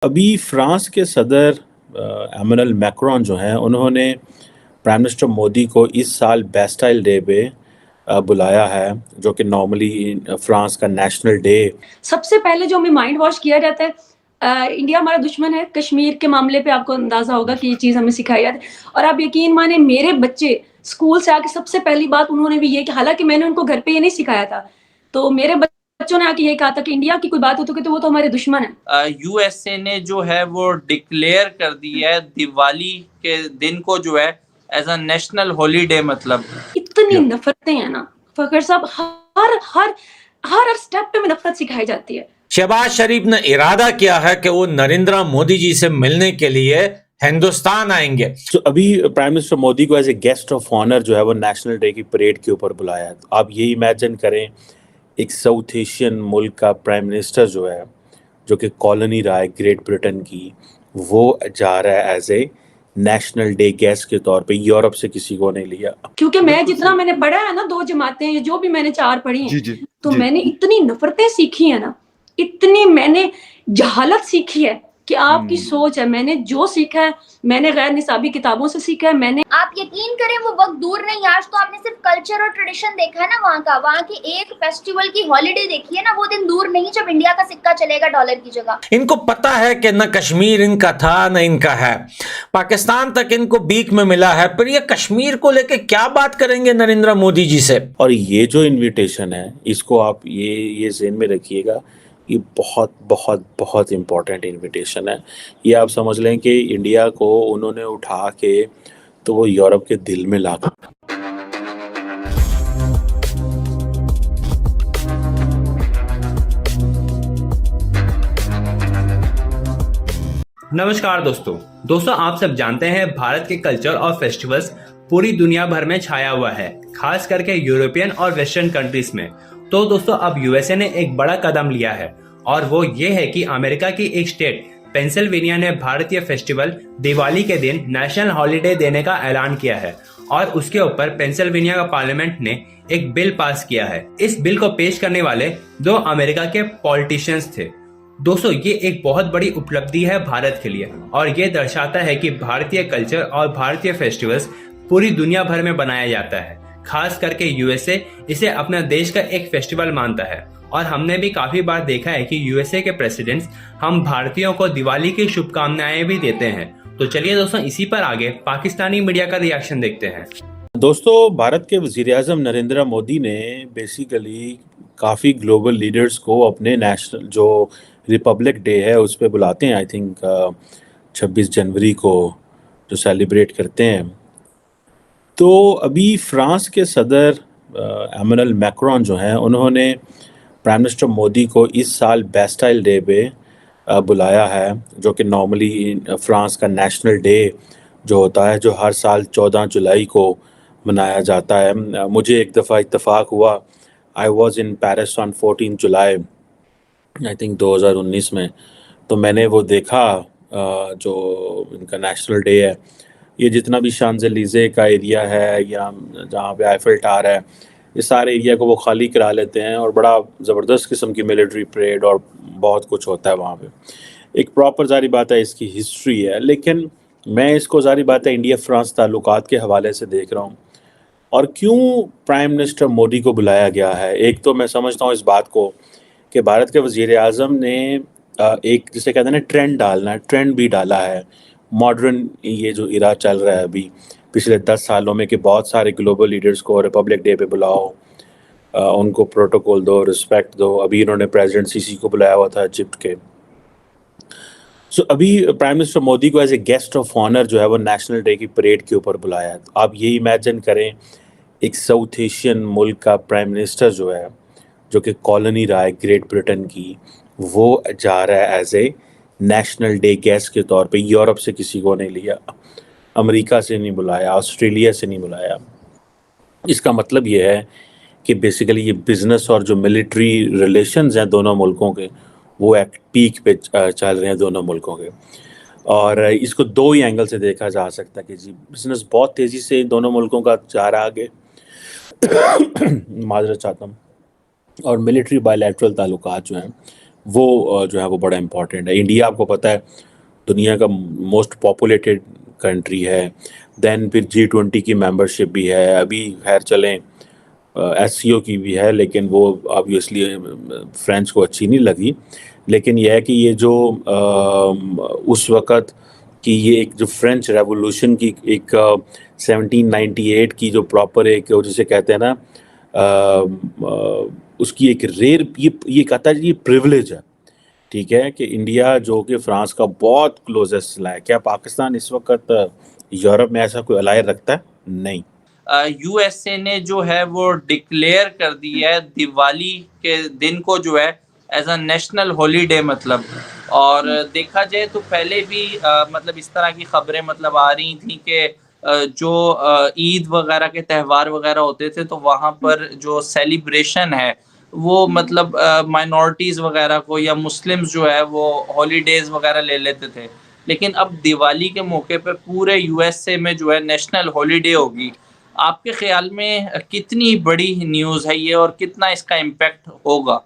अभी फ्रांस के सदर एमानुएल मैक्रोन जो हैं उन्होंने प्राइम मिनिस्टर मोदी को इस साल बेस्टाइल डे पे बुलाया है, जो कि नॉर्मली फ्रांस का नेशनल डे। सबसे पहले जो हमें माइंड वॉश किया जाता है, इंडिया हमारा दुश्मन है। कश्मीर के मामले पे आपको अंदाजा होगा कि ये चीज़ हमें सिखाई जाती है। और आप यकीन माने, मेरे बच्चे स्कूल से आके सबसे पहली बात उन्होंने भी ये कि हालांकि मैंने उनको घर पे ये नहीं सिखाया था, तो मेरे बच्चों ने आके ये कहा था कि इंडिया की कोई बात हो तो वो तो हमारे दुश्मन है। यूएसए ने जो है वो डिक्लेयर कर दी है दिवाली के दिन को जो है एज अ नेशनल हॉलीडे। मतलब इतनी नफरतें हैं ना फखर साहब, हर हर हर स्टेप पे में नफरत सिखाई जाती है। शहबाज शरीफ ने इरादा किया है कि वो नरेंद्र मोदी जी से मिलने के लिए हिंदुस्तान आएंगे। तो अभी प्राइम मिनिस्टर मोदी को as a guest of honour जो है वो नेशनल डे की परेड के ऊपर बुलाया है। आप ये इमेजिन करें, एक साउथ एशियन मुल्क का प्राइम मिनिस्टर जो है, जो कि कॉलोनी रहा है ग्रेट ब्रिटेन की, वो जा रहा है as a national day guest के तौर पे। यूरोप से किसी को नहीं लिया। क्योंकि मैं जितना मैंने पढ़ा है ना, 2 जमातें जो भी मैंने 4 पढ़ी हैं, तो जी। मैंने इतनी नफरतें सीखी है ना, इतनी मैंने जहालत सीखी है कि आपकी सोच है। मैंने जो सीखा है, मैंने गैर निसाबी किताबों से सीखा है। मैंने आप यकीन करें, वो वक्त दूर नहीं, आज तो आपने सिर्फ कल्चर और ट्रेडिशन देखा है ना वहाँ का, वहाँ की एक फेस्टिवल की हॉलीडे देखी है ना, वो दिन दूर नहीं जब इंडिया का सिक्का चलेगा डॉलर की जगह। इनको पता है कि न कश्मीर इनका था न इनका है, पाकिस्तान तक इनको बीक में मिला है, पर ये कश्मीर को लेके क्या बात करेंगे नरेंद्र मोदी जी से। और ये जो इनविटेशन है, इसको आप ये ज़हन में रखिएगा, ये बहुत बहुत बहुत इम्पोर्टेंट इनविटेशन है। ये आप समझ लें कि इंडिया को उन्होंने उठा के तो वो यूरोप के दिल में ला कर। नमस्कार दोस्तों आप सब जानते हैं भारत के कल्चर और फेस्टिवल्स पूरी दुनिया भर में छाया हुआ है, खास करके यूरोपियन और वेस्टर्न कंट्रीज में। तो दोस्तों अब यूएसए ने एक बड़ा कदम लिया है, और वो ये है कि अमेरिका की एक स्टेट पेंसिल्वेनिया ने भारतीय फेस्टिवल दिवाली के दिन नेशनल हॉलीडे देने का ऐलान किया है, और उसके ऊपर पेंसिल्वेनिया का पार्लियामेंट ने एक बिल पास किया है। इस बिल को पेश करने वाले 2 अमेरिका के पॉलिटिशियंस थे। दोस्तों ये एक बहुत बड़ी उपलब्धि है भारत के लिए, और ये दर्शाता है कि भारतीय कल्चर और भारतीय फेस्टिवल्स पूरी दुनिया भर में बनाया जाता है। खास करके यूएसए इसे अपना देश का एक फेस्टिवल मानता है, और हमने भी काफी बार देखा है कि यूएसए के प्रेसिडेंट्स हम भारतीयों को दिवाली की शुभकामनाएं भी देते हैं। तो चलिए दोस्तों, इसी पर आगे पाकिस्तानी मीडिया का रिएक्शन देखते हैं। दोस्तों, भारत के वज़ीर-ए-आज़म नरेंद्र मोदी ने बेसिकली काफ़ी ग्लोबल लीडर्स को अपने नेशनल जो रिपब्लिक डे है उस पे बुलाते हैं। आई थिंक 26 जनवरी को जो सेलिब्रेट करते हैं। तो अभी फ्रांस के सदर एमानुएल मैक्रोन जो हैं उन्होंने प्राइम मिनिस्टर मोदी को इस साल बेस्टाइल डे पे बुलाया है, जो कि नॉर्मली फ्रांस का नेशनल डे जो होता है, जो हर साल 14 जुलाई को मनाया जाता है। मुझे एक दफ़ा इत्तेफाक हुआ, I was in Paris on 14 July I think 2019 में, तो मैंने वो देखा जो इनका नेशनल डे है। ये जितना भी शांज़ेलीज़े का एरिया है या जहाँ पे आईफिल टावर है, ये सारे एरिया को वो खाली करा लेते हैं, और बड़ा ज़बरदस्त किस्म की मिलिट्री परेड और बहुत कुछ होता है वहाँ पे। एक प्रॉपर ज़ाहिर बात है इसकी हिस्ट्री है, लेकिन मैं इसको ज़ाहिर बात है इंडिया फ्रांस ताल्लुकात के हवाले से देख रहा हूँ। और क्यों प्राइम मिनिस्टर मोदी को बुलाया गया है, एक तो मैं समझता हूँ इस बात को कि भारत के वज़ीर-ए-आज़म ने एक जिसे कहते हैं ना ट्रेंड डालना है, ट्रेंड भी डाला है। मॉडर्न ये जो इरा चल रहा है अभी पिछले 10 सालों में कि बहुत सारे ग्लोबल लीडर्स को रिपब्लिक डे पे बुलाओ, उनको प्रोटोकॉल दो, रिस्पेक्ट दो। अभी इन्होंने प्रेसिडेंट सीसी को बुलाया हुआ था इजिप्ट के। सो अभी प्राइम मिनिस्टर मोदी को as a guest of honour जो है वो नेशनल डे की परेड के ऊपर बुलाया है। तो आप ये इमेजिन करें, एक साउथ एशियन मुल्क का प्राइम मिनिस्टर जो है, जो कि कॉलोनी रहा है ग्रेट ब्रिटेन की, वो जा रहा है as a national day guest के तौर पे। यूरोप से किसी को नहीं लिया, अमेरिका से नहीं बुलाया, ऑस्ट्रेलिया से नहीं बुलाया। इसका मतलब ये है कि बेसिकली ये बिज़नेस और जो मिलिट्री रिलेशंस हैं दोनों मुल्कों के, वो एक पीक पे चल रहे हैं दोनों मुल्कों के। और इसको 2 ही एंगल से देखा जा सकता है कि जी बिज़नेस बहुत तेज़ी से इन दोनों मुल्कों का जा रहा आगे माजरत चाहता हूँ, और मिलिट्री बायलैटरल ताल्लुकात जो हैं वो जो है वो बड़ा इम्पोर्टेंट है। इंडिया आपको पता है दुनिया का मोस्ट पॉपुलेटेड कंट्री है, देन फिर G20 की मेंबरशिप भी है, अभी खैर चलें SCO की भी है, लेकिन वो ऑब्वियसली फ्रेंच को अच्छी नहीं लगी। लेकिन यह है कि ये जो उस वक़्त कि ये एक जो फ्रेंच रेवोल्यूशन की एक 1798 की जो प्रॉपर एक जिसे कहते हैं ना उसकी एक रेयर ये कहता है ये प्रिविलेज है, ठीक है, कि इंडिया जो कि फ्रांस का बहुत क्लोजेस्ट अलाय है। क्या पाकिस्तान इस वक्त यूरोप में ऐसा कोई अलाय रखता है? नहीं। यूएसए ने जो है वो डिक्लेयर कर दी है दिवाली के दिन को जो है एज अ नेशनल हॉलीडे, मतलब। और देखा जाए तो पहले भी मतलब इस तरह की खबरें मतलब आ रही थी कि जो ईद वगैरह के त्यौहार वगैरह होते थे तो वहाँ पर जो सेलिब्रेशन है वो मतलब माइनॉरिटीज़ वगैरह को या मुस्लिम्स जो है वो हॉलीडेज वगैरह ले लेते थे। लेकिन अब दिवाली के मौके पर पूरे यूएसए में जो है नेशनल हॉलीडे होगी। आपके ख्याल में कितनी बड़ी न्यूज़ है ये और कितना इसका इम्पैक्ट होगा?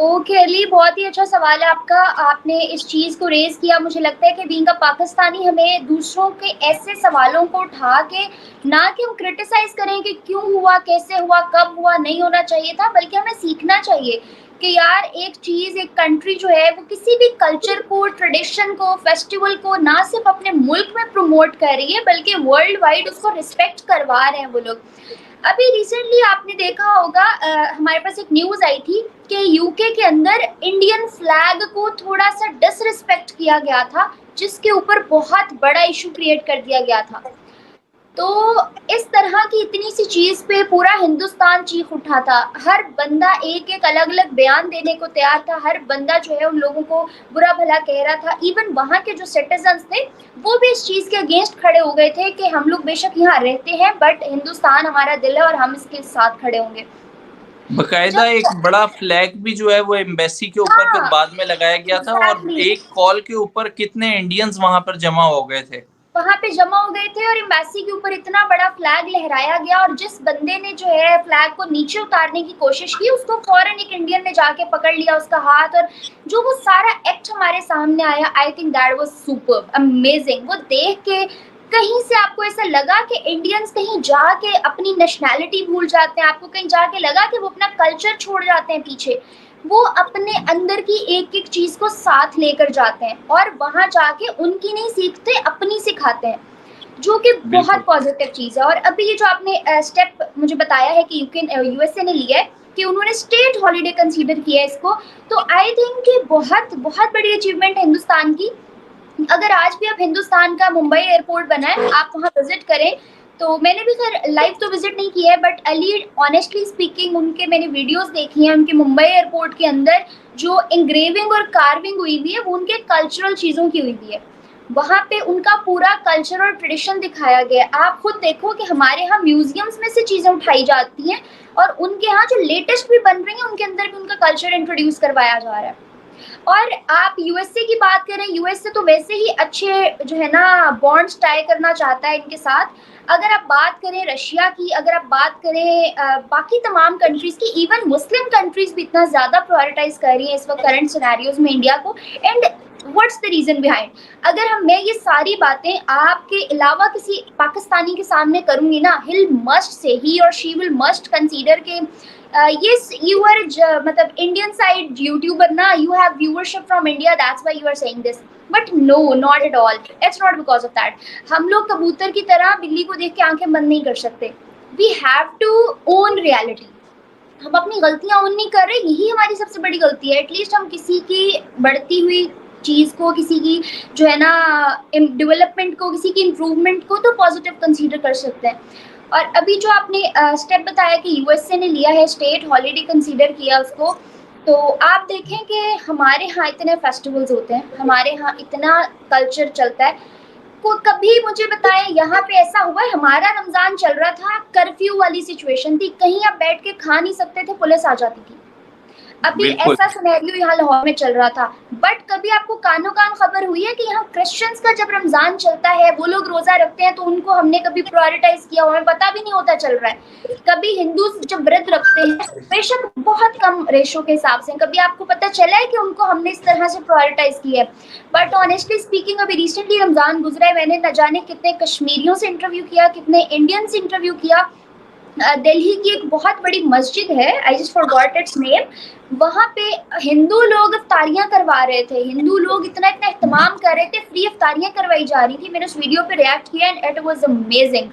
ओके अली, बहुत ही अच्छा सवाल है आपका। आपने इस चीज़ को रेज़ किया। मुझे लगता है कि बीइंग अ पाकिस्तानी हमें दूसरों के ऐसे सवालों को उठा के ना कि हम क्रिटिसाइज़ करें कि क्यों हुआ, कैसे हुआ, कब हुआ, नहीं होना चाहिए था, बल्कि हमें सीखना चाहिए कि यार एक चीज़, एक कंट्री जो है वो किसी भी कल्चर को, ट्रेडिशन को, फेस्टिवल को ना सिर्फ अपने मुल्क में प्रमोट कर रही है बल्कि वर्ल्ड वाइड उसको रिस्पेक्ट करवा रहे हैं वो लोग। अभी रिसेंटली आपने देखा होगा हमारे पास एक न्यूज़ आई थी कि यूके के अंदर इंडियन फ्लैग को थोड़ा सा डिसरिस्पेक्ट किया गया था, जिसके ऊपर बहुत बड़ा इशू क्रिएट कर दिया गया था। तो इस तरह की इतनी सी चीज़ पे पूरा हिंदुस्तान चीख उठा था। हर बंदा एक एक अलग अलग बयान देने को तैयार था। हर बंदा जो है उन लोगों को बुरा भला कह रहा था। इवन वहाँ के जो सिटीजन्स थे वो भी इस चीज़ के अगेंस्ट खड़े हो गए थे कि हम लोग बेशक यहाँ रहते हैं बट हिंदुस्तान हमारा दिल है और हम इसके साथ खड़े होंगे। बकायदा एक बड़ा फ्लैग भी जो है वो एम्बेसी के ऊपर फिर बाद में लगाया गया था और एक कॉल के ऊपर कितने इंडियंस वहां पर जमा हो गए थे। वहाँ पे जमा हो गए थे और एम्बेसी के ऊपर इतना बड़ा फ्लैग लहराया गया और जिस बंदे ने जो है फ्लैग को नीचे उतारने की कोशिश की उसको फौरन एक इंडियन ने जाके पकड़ लिया उसका हाथ। और जो वो सारा एक्ट हमारे सामने आया, I think that was superb, amazing. वो देख के कहीं से आपको ऐसा लगा कि इंडियंस कहीं जाके अपनी नेशनैलिटी भूल जाते हैं, आपको कहीं जाके लगा कि वो अपना कल्चर छोड़ जाते हैं पीछे, वो अपने अंदर की एक एक चीज को साथ लेकर जाते हैं और वहां जाके उनकी नहीं सीखते, अपनी सिखाते हैं, जो कि बहुत पॉजिटिव चीज है। और अभी ये जो आपने स्टेप मुझे बताया है कि यूएसए ने लिया है कि उन्होंने स्टेट हॉलीडे कंसीडर किया है इसको, तो आई थिंक कि बहुत बहुत बड़ी अचीवमेंट है हिंदुस्तान की। अगर आज भी आप हिंदुस्तान का मुंबई एयरपोर्ट बना है, आप वहाँ विजिट करें, तो मैंने भी खैर लाइव तो विजिट नहीं किया है बट अली ऑनेस्टली स्पीकिंग उनके मैंने वीडियोस देखी हैं। उनके मुंबई एयरपोर्ट के अंदर जो इंग्रेविंग और कार्विंग हुई हुई है वो उनके कल्चरल चीज़ों की हुई हुई है। वहाँ पे उनका पूरा कल्चर और ट्रेडिशन दिखाया गया है। आप खुद देखो कि हमारे यहाँ म्यूजियम्स में से चीज़ें उठाई जाती हैं और उनके यहाँ जो लेटेस्ट भी बन रही हैं उनके अंदर भी उनका कल्चर इंट्रोड्यूस करवाया जा रहा है। और आप यूएसए की बात करें, यूएसए तो वैसे ही अच्छे जो है ना बॉन्ड्स टाई करना चाहता है इनके साथ। अगर आप बात करें रशिया की, अगर आप बात करें बाकी तमाम कंट्रीज की, इवन मुस्लिम कंट्रीज भी इतना ज़्यादा प्रायोरिटाइज कर रही हैं इस वक्त करंट सिनेरियोज में इंडिया को। And what's the reason behind? अगर मैं ये सारी बातें आपके अलावा किसी पाकिस्तानी के सामने करूँगी ना, ही और शी विल मस्ट कंसीडर के yes, you are मतलब Indian side YouTuber ना, you have viewership from India, that's why you are saying this. But no, not at all. It's not because of that. हम लोग कबूतर की तरह बिल्ली को देख के आंखें बंद नहीं कर सकते. We have to own reality. हम अपनी गलतियां ओन नहीं कर रहे, यही हमारी सबसे बड़ी गलती है। एटलीस्ट हम किसी की बढ़ती हुई चीज़ को, किसी की जो है ना डेवलपमेंट को, किसी की इम्प्रूवमेंट को तो पॉजिटिव कंसीडर कर सकते हैं। और अभी जो आपने स्टेप बताया कि यूएसए ने लिया है, स्टेट हॉलीडे कंसीडर किया उसको, तो आप देखें कि हमारे यहाँ इतने फेस्टिवल्स होते हैं, हमारे यहाँ इतना कल्चर चलता है। को कभी मुझे बताएं यहाँ पे ऐसा हुआ है? हमारा रमज़ान चल रहा था, कर्फ्यू वाली सिचुएशन थी, कहीं आप बैठ के खा नहीं सकते थे, पुलिस आ जाती थी। अभी बिल्कुल। ऐसा सिनेरियो यहाँ लाहौर में चल रहा था। बट कभी आपको कानो कान खबर हुई है कि यहाँ क्रिश्चियंस का जब रमजान चलता है, वो लोग रोजा रखते हैं, तो उनको हमने कभी प्रायोरिटाइज किया, हमें पता भी नहीं होता चल रहा है। कभी हिंदू जब व्रत रखते हैं, बेशक बहुत कम रेशो के हिसाब से, कभी आपको पता चला है कि उनको हमने इस तरह से प्रायोरिटाइज किया है? बट ऑनेस्टली स्पीकिंग, अभी रिसेंटली रमजान गुजरा है, मैंने न जाने कितने कश्मीरियों से इंटरव्यू किया, कितने इंडियन से इंटरव्यू किया। दिल्ली की एक बहुत बड़ी मस्जिद है, I just forgot it's name, वहां पे हिंदू लोग इफ्तारियां करवा रहे थे, हिंदू लोग इतना इतना एहतमाम कर रहे थे, फ्री इफ्तारियां करवाई जा रही थी। मैंने उस वीडियो पे रिएक्ट किया एंड इट वाज अमेजिंग।